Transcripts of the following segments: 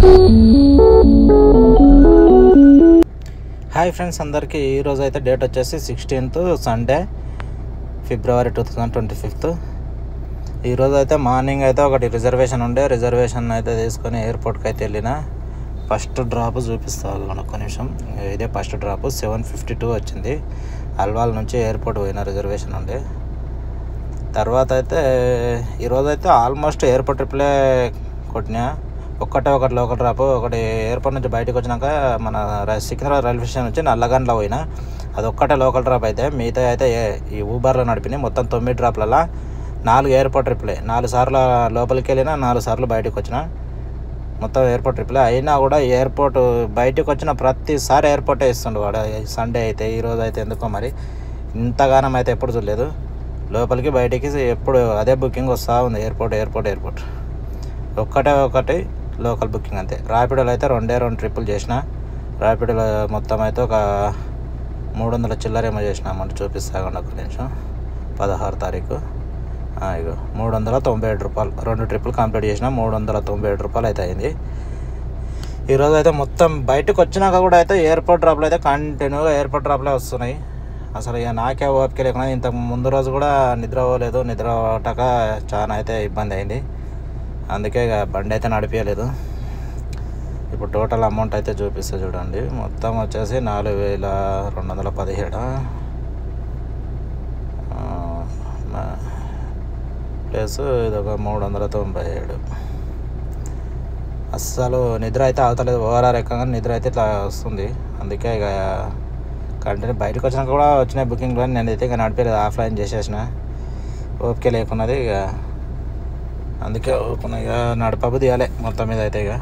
Hi friends అందరికీ ఈరోజు అయితే డేట్ వచ్చేసి 16th సండే ఫిబ్రవరి 2025. ఈరోజు అయితే మార్నింగ్ అయితే ఒకటి రిజర్వేషన్ ఉండే, రిజర్వేషన్ అయితే తీసుకొని ఎయిర్పోర్ట్కి అయితే వెళ్ళిన. ఫస్ట్ డ్రాప్ చూపిస్తాను ఒక్క నిమిషం. ఇదే ఫస్ట్ డ్రాప్ 7:52 వచ్చింది. అల్వాల్ నుంచి ఎయిర్పోర్ట్ పోయిన రిజర్వేషన్ ఉండే. తర్వాత అయితే ఈరోజు అయితే ఆల్మోస్ట్ ఎయిర్పోర్ట్ ట్రిప్లే కొట్టినా. ఒకటి లోకల్ డ్రాప్, ఒకటి ఎయిర్పోర్ట్ నుంచి బయటకు వచ్చినాక మన సికింద్రాబాద్ రైల్వే స్టేషన్ నుంచి నల్లగండ్ల పోయినా. అది ఒక్కటే లోకల్ డ్రాప్. అయితే మిగతా అయితే ఈ ఊబర్లో నడిపినాయి. మొత్తం 9 డ్రాప్లలో 4 ఎయిర్పోర్ట్ ట్రిప్లే. 4 సార్లు లోపలికి వెళ్ళినా, 4 సార్లు బయటకు వచ్చిన. మొత్తం ఎయిర్పోర్ట్ ట్రిప్లే. అయినా కూడా ఎయిర్పోర్ట్ బయటకు వచ్చిన ప్రతిసారి ఎయిర్పోర్టే ఇస్తుండు వాడు. సండే అయితే ఈరోజు అయితే ఎందుకో మరి ఇంతగానం అయితే ఎప్పుడు చూడలేదు. లోపలికి బయటికి ఎప్పుడు అదే బుకింగ్ వస్తూ ఉంది. ఎయిర్పోర్ట్ ఒకటి లోకల్ బుకింగ్ అంతే. ర్యాపిడోలో అయితే 2 ట్రిప్పులు చేసిన. ర్యాపిడోలో మొత్తం అయితే ఒక 300 చిల్లరేమో చేసిన. అమౌంట్ చూపిస్తాను ఒక నిమిషం. 16వ తారీఖు ఇగో 397 రూపాయలు. 2 ట్రిప్పులు కంప్లీట్ చేసిన. 397 రూపాయలు అయితే అయింది. ఈరోజు అయితే మొత్తం బయటకు వచ్చినాక కూడా అయితే ఎయిర్పోర్ట్ డ్రాప్లు అయితే కంటిన్యూగా ఎయిర్పోర్ట్ డ్రాప్లే వస్తున్నాయి. అసలు ఇక నాకే ఓపిక లేకుండా ఇంత ముందు రోజు కూడా నిద్ర పోలేదు. నిద్ర పట్టక చాలా అయితే ఇబ్బంది అయింది. అందుకే ఇక బండి అయితే నడిపించలేదు. ఇప్పుడు టోటల్ అమౌంట్ అయితే చూపిస్తే చూడండి. మొత్తం వచ్చేసి 4217 ప్లస్ ఇదొక 397. అస్సలు నిద్ర అయితే అవుతలేదు. ఓవరాల్ ఎక్కగా నిద్ర అయితే ఇట్లా వస్తుంది. అందుకే ఇక కంటిన్యూ బయటకు వచ్చినాక కూడా వచ్చినాయి బుకింగ్లో. నేనైతే ఇక నడిపేది, ఆఫ్లైన్ చేసేసిన. ఓపిక లేకున్నది ఇక, అందుకే ఇక నడపబు తీయాలి మొత్తం మీద అయితే. ఇక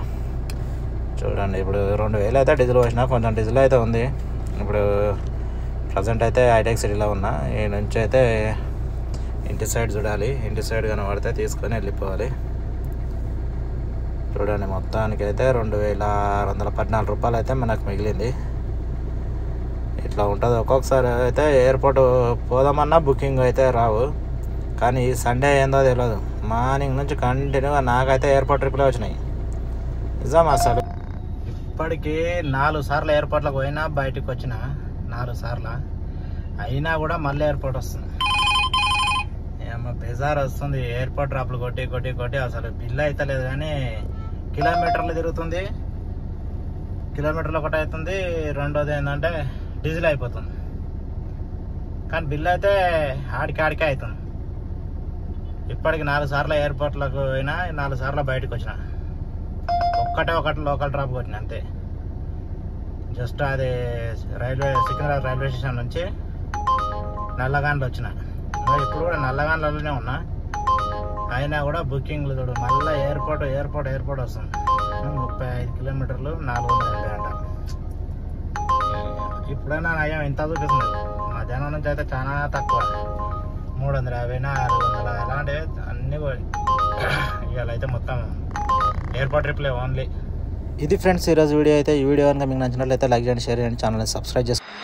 చూడండి, ఇప్పుడు 2000 అయితే డీజిల్ పోసిన. కొంచెం డీజిల్ అయితే ఉంది. ఇప్పుడు ప్రజెంట్ అయితే హైటెక్ సిటీలో ఉన్నా. ఈ నుంచి అయితే ఇంటి సైడ్ చూడాలి. ఇంటి సైడ్ కనబడితే తీసుకొని వెళ్ళిపోవాలి. చూడండి, మొత్తానికి అయితే 2614 రూపాయలు అయితే మనకు మిగిలింది. ఇట్లా ఉంటుంది. ఒక్కొక్కసారి అయితే ఎయిర్పోర్ట్ పోదామన్నా బుకింగ్ అయితే రావు. కానీ ఈ సండే ఏందో తెలియదు. మార్నింగ్ నుంచి కంటిన్యూగా నాకైతే ఎయిర్పోర్ట్ ట్రిప్లే వచ్చినాయి. నిజం అసలు. ఇప్పటికీ 4 సార్లు ఎయిర్పోర్ట్లకు పోయినా, బయటకు వచ్చిన 4 సార్లు అయినా కూడా మళ్ళీ ఎయిర్పోర్ట్ వస్తుంది. ఏమో బెజార్ వస్తుంది. ఎయిర్పోర్ట్ డ్రాప్లు కొట్టి అసలు బిల్లు అయితే లేదు. కానీ కిలోమీటర్లు తిరుగుతుంది. కిలోమీటర్లు ఒకటి అవుతుంది. రెండోది ఏంటంటే డీజిల్ అయిపోతుంది. కానీ బిల్లు అయితే ఆడికే అవుతుంది. ఇప్పటికి 4 సార్లు ఎయిర్పోర్ట్లకు పోయినా, 4 సార్లు బయటకు వచ్చిన. ఒకటి లోకల్ డ్రాప్ కొట్టిన అంతే. జస్ట్ అది సికింద్రాబాద్ రైల్వే స్టేషన్ నుంచి నల్లగాండ్లు వచ్చిన. ఇప్పుడు కూడా నల్లగాండ్లలోనే ఉన్నా. అయినా కూడా బుకింగ్లు చూడు. మళ్ళీ ఎయిర్పోర్ట్ వస్తుంది. 35 కిలోమీటర్లు 480 అంట. ఇప్పుడైనా నయం ఇంత చూపిస్తుంది. మధ్యాహ్నం నుంచి అయితే చాలా తక్కువ. 350, 400 అలాంటివి అన్నీ పోయి. ఇవాళ అయితే మొత్తం ఎయిర్పోర్ట్ ట్రిప్లే ఓన్లీ. ఇది ఫ్రెండ్స్ ఈరోజు వీడియో అయితే. ఈ వీడియో కనుక మీకు నచ్చినట్లయితే లైక్ చేయండి, షేర్ చేయండి, ఛానల్ని సబ్స్క్రైబ్ చేసుకోండి.